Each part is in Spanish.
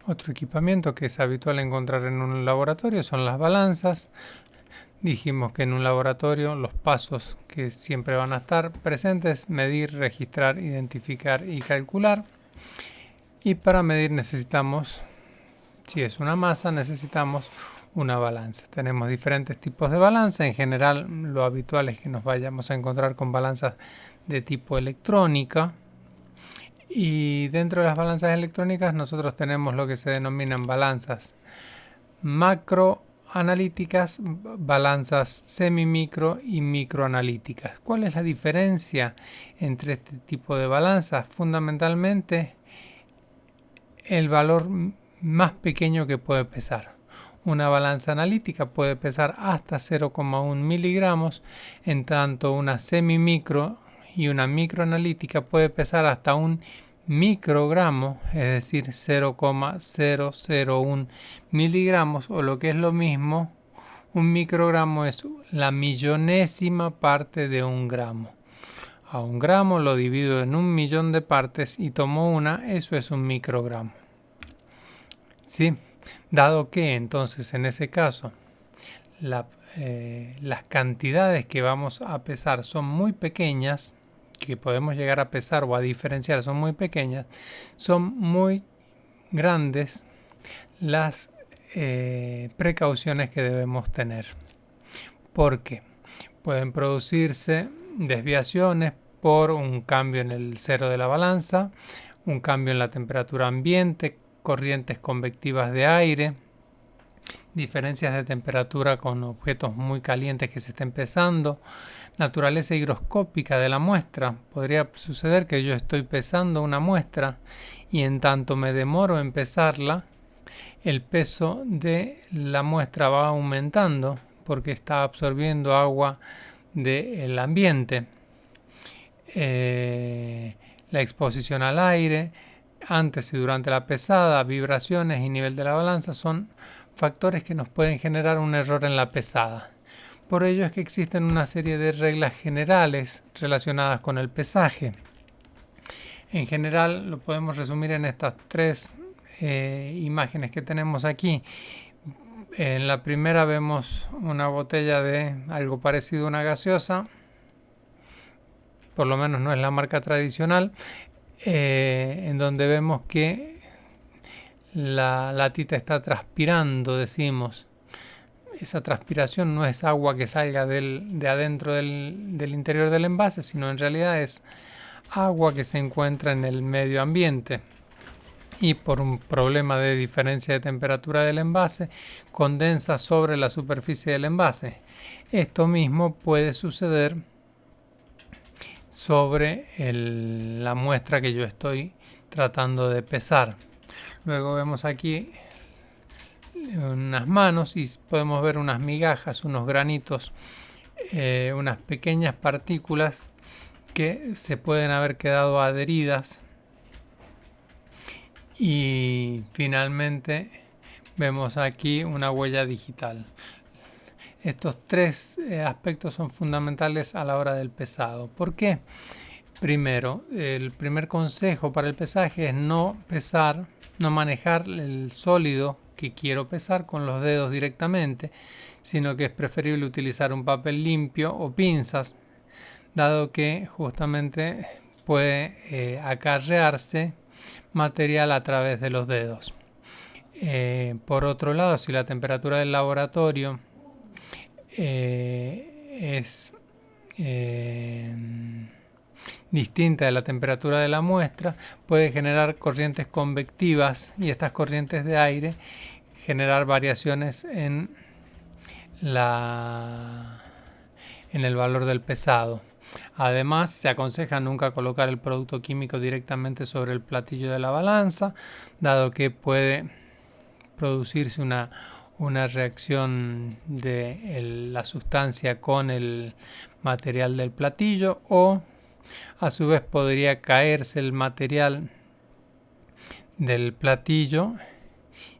Otro equipamiento que es habitual encontrar en un laboratorio son las balanzas. Dijimos que en un laboratorio los pasos que siempre van a estar presentes: medir, registrar, identificar y calcular. Y para medir necesitamos, si es una masa, necesitamos una balanza. Tenemos diferentes tipos de balanza. En general, lo habitual es que nos vayamos a encontrar con balanzas de tipo electrónica. Y dentro de las balanzas electrónicas nosotros tenemos lo que se denominan balanzas macroanalíticas, balanzas semimicro y microanalíticas. ¿Cuál es la diferencia entre este tipo de balanzas? Fundamentalmente el valor más pequeño que puede pesar. Una balanza analítica puede pesar hasta 0,1 miligramos, en tanto una semimicro y una microanalítica puede pesar hasta un microgramo, es decir, 0,001 miligramos, o lo que es lo mismo, un microgramo es la millonésima parte de un gramo. A un gramo lo divido en 1.000.000 de partes y tomo una, eso es un microgramo. ¿Sí? Dado que entonces en ese caso las cantidades que vamos a pesar son muy pequeñas, que podemos llegar a pesar o a diferenciar son muy pequeñas, son muy grandes las precauciones que debemos tener. Porque pueden producirse desviaciones por un cambio en el cero de la balanza, un cambio en la temperatura ambiente, corrientes convectivas de aire, diferencias de temperatura con objetos muy calientes que se estén pesando, naturaleza higroscópica de la muestra. Podría suceder que yo estoy pesando una muestra y en tanto me demoro en pesarla, el peso de la muestra va aumentando porque está absorbiendo agua del ambiente. La exposición al aire, antes y durante la pesada, vibraciones y nivel de la balanza son factores que nos pueden generar un error en la pesada. Por ello es que existen una serie de reglas generales relacionadas con el pesaje. En general lo podemos resumir en estas tres imágenes que tenemos aquí. En la primera vemos una botella de algo parecido a una gaseosa, por lo menos no es la marca tradicional, en donde vemos que la latita está transpirando, decimos. Esa transpiración no es agua que salga de adentro del interior del envase, sino en realidad es agua que se encuentra en el medio ambiente y por un problema de diferencia de temperatura del envase condensa sobre la superficie del envase. Esto mismo puede suceder sobre la muestra que yo estoy tratando de pesar. Luego vemos aquí unas manos y podemos ver unas migajas, unos granitos, unas pequeñas partículas que se pueden haber quedado adheridas. Y finalmente vemos aquí una huella digital. Estos tres aspectos son fundamentales a la hora del pesado. ¿Por qué? Primero, el primer consejo para el pesaje es no pesar, no manejar el sólido que quiero pesar con los dedos directamente, sino que es preferible utilizar un papel limpio o pinzas, dado que justamente puede acarrearse material a través de los dedos. Por otro lado, si la temperatura del laboratorio es distinta de la temperatura de la muestra, puede generar corrientes convectivas y estas corrientes de aire generar variaciones en el valor del pesado. Además, se aconseja nunca colocar el producto químico directamente sobre el platillo de la balanza, dado que puede producirse una reacción de la sustancia con el material del platillo, o a su vez podría caerse el material del platillo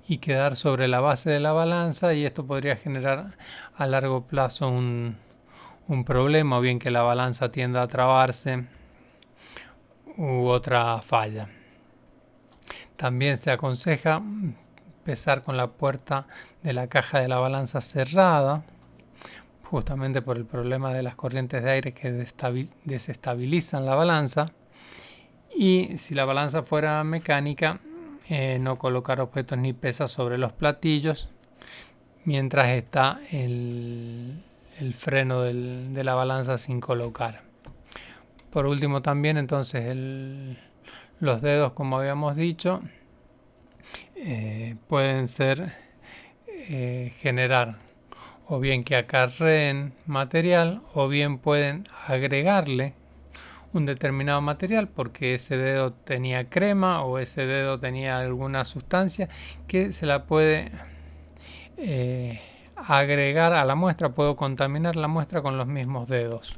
y quedar sobre la base de la balanza, y esto podría generar a largo plazo un problema, o bien que la balanza tienda a trabarse u otra falla. También se aconseja pesar con la puerta de la caja de la balanza cerrada, justamente por el problema de las corrientes de aire que desestabilizan la balanza. Y si la balanza fuera mecánica, no colocar objetos ni pesas sobre los platillos mientras está el freno de la balanza sin colocar. Por último también entonces los dedos, como habíamos dicho, pueden generar o bien que acarreen material o bien pueden agregarle un determinado material porque ese dedo tenía crema o ese dedo tenía alguna sustancia que se la puede agregar a la muestra. Puedo contaminar la muestra con los mismos dedos.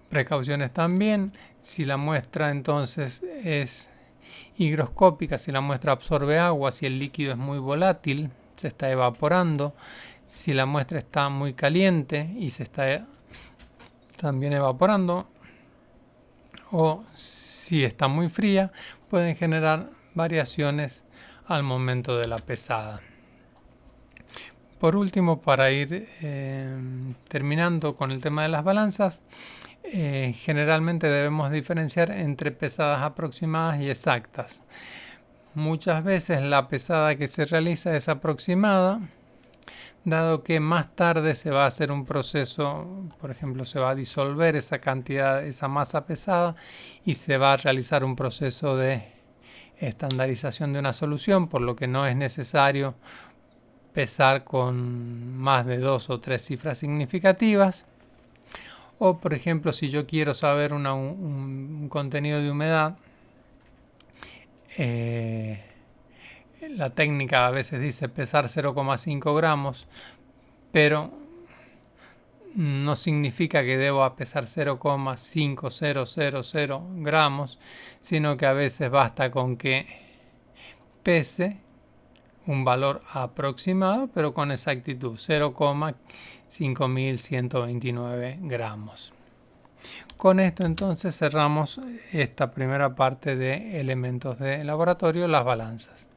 Precauciones también, si la muestra entonces es higroscópica, si la muestra absorbe agua, si el líquido es muy volátil, se está evaporando, si la muestra está muy caliente y se está también evaporando, o si está muy fría, pueden generar variaciones al momento de la pesada. Por último, para ir terminando con el tema de las balanzas, generalmente debemos diferenciar entre pesadas aproximadas y exactas. Muchas veces la pesada que se realiza es aproximada, dado que más tarde se va a hacer un proceso, por ejemplo, se va a disolver esa cantidad, esa masa pesada, y se va a realizar un proceso de estandarización de una solución, por lo que no es necesario pesar con más de 2 o 3 cifras significativas. O por ejemplo, si yo quiero saber un contenido de humedad, la técnica a veces dice pesar 0,5 gramos, pero no significa que debo pesar 0,5000 gramos, sino que a veces basta con que pese un valor aproximado, pero con exactitud, 0,5129 gramos. Con esto entonces cerramos esta primera parte de elementos de laboratorio, las balanzas.